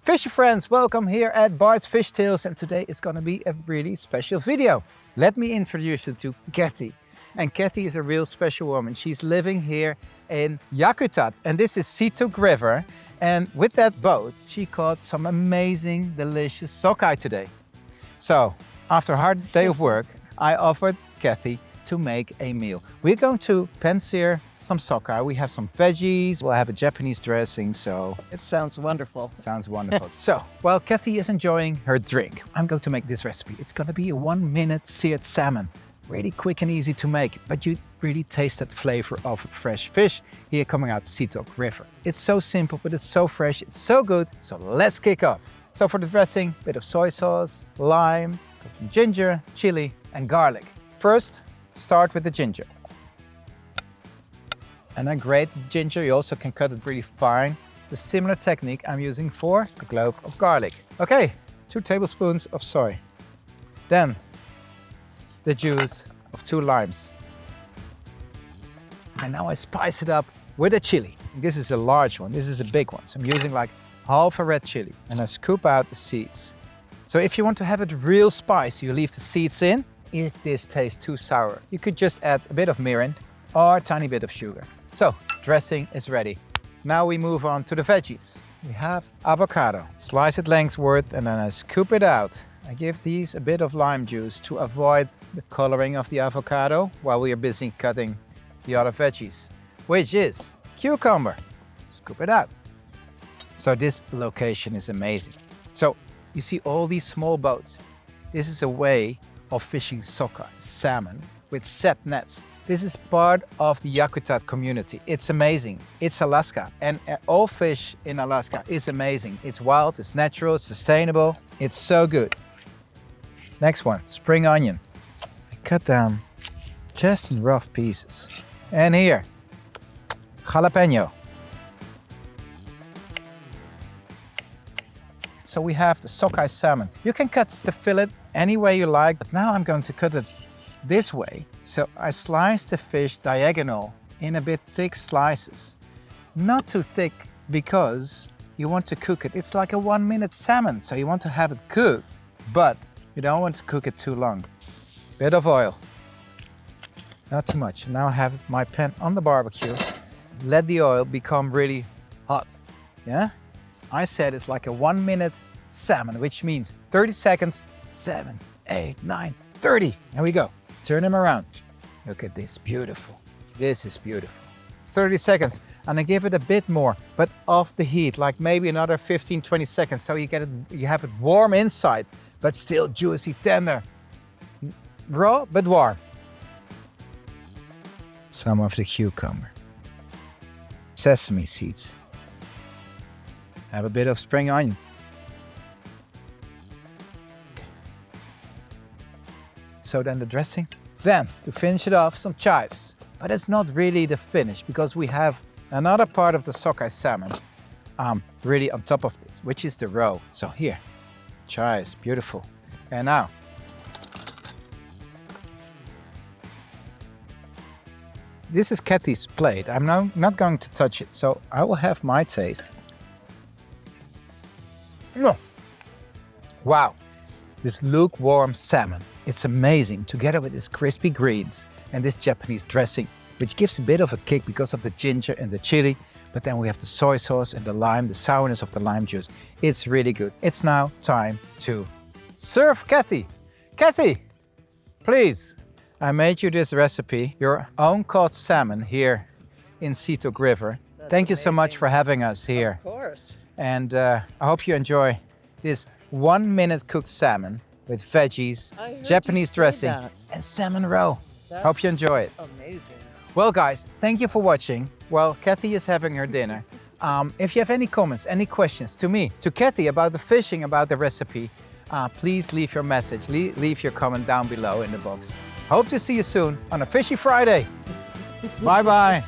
Fishy friends, welcome here at Bart's Fish Tales, and today is going to be a really special video. Let me introduce you to Kathy. And Kathy is a real special woman. She's living here in Yakutat, and this is Situk River. And with that boat, she caught some amazing, delicious sockeye today. So, after a hard day of work, I offered Kathy to make a meal. We're going to pan-sear some sockeye. We have some veggies. We'll have a Japanese dressing, so... It sounds wonderful. Sounds wonderful. So, while Kathy is enjoying her drink, I'm going to make this recipe. It's going to be a 1-minute seared salmon. Really quick and easy to make, but you really taste that flavor of fresh fish here coming out the Situk River. It's so simple, but it's so fresh, it's so good. So let's kick off. So for the dressing, a bit of soy sauce, lime, ginger, chili, and garlic. First, start with the ginger. And I grate the ginger. You also can cut it really fine. The similar technique I'm using for a clove of garlic. Okay, 2 tablespoons of soy. Then the juice of 2 limes. And now I spice it up with a chili. This is a large one, this is a big one. So I'm using like half a red chili. And I scoop out the seeds. So if you want to have it real spicy, you leave the seeds in. If this tastes too sour, you could just add a bit of mirin or a tiny bit of sugar. So, dressing is ready. Now we move on to the veggies. We have avocado. Slice it lengthwise and then I scoop it out. I give these a bit of lime juice to avoid the coloring of the avocado while we are busy cutting the other veggies, which is cucumber. Scoop it out. So this location is amazing. So you see all these small boats. This is a way of fishing sockeye, salmon, with set nets. This is part of the Yakutat community. It's amazing. It's Alaska, and all fish in Alaska is amazing. It's wild, it's natural, it's sustainable. It's so good. Next one, spring onion. I cut down just in rough pieces. And here, jalapeno. So we have the sockeye salmon. You can cut the fillet any way you like, but now I'm going to cut it this way. So I slice the fish diagonal in a bit thick slices. Not too thick because you want to cook it. It's like a 1-minute salmon, so you want to have it cooked, but you don't want to cook it too long. Bit of oil. Not too much. Now I have my pan on the barbecue. Let the oil become really hot. Yeah? I said it's like a 1-minute salmon, which means 30 seconds, 7, 8, 9, 30. There we go. Turn them around. Look at this, beautiful. This is beautiful. 30 seconds, and I give it a bit more, but off the heat, like maybe another 15, 20 seconds, so you have it warm inside, but still juicy, tender. Raw, but warm. Some of the cucumber. Sesame seeds. Have a bit of spring onion. So then the dressing. Then, to finish it off, some chives. But it's not really the finish because we have another part of the sockeye salmon really on top of this, which is the roe. So here, chives, beautiful. And now, this is Kathy's plate. I'm now not going to touch it, so I will have my taste. No. Wow, this lukewarm salmon. It's amazing, together with this crispy greens and this Japanese dressing, which gives a bit of a kick because of the ginger and the chili. But then we have the soy sauce and the lime, the sourness of the lime juice. It's really good. It's now time to serve Kathy. Kathy, please. I made you this recipe, your own caught salmon here in Situk River. Thank you so much for having us here. Of course. And I hope you enjoy this 1-minute cooked salmon with veggies, Japanese dressing, and salmon roe. Hope you enjoy it. Amazing. Well, guys, thank you for watching. Well, Kathy is having her dinner. If you have any comments, any questions to me, to Kathy about the fishing, about the recipe, please leave your message, leave your comment down below in the box. Hope to see you soon on a Fishy Friday. Bye-bye.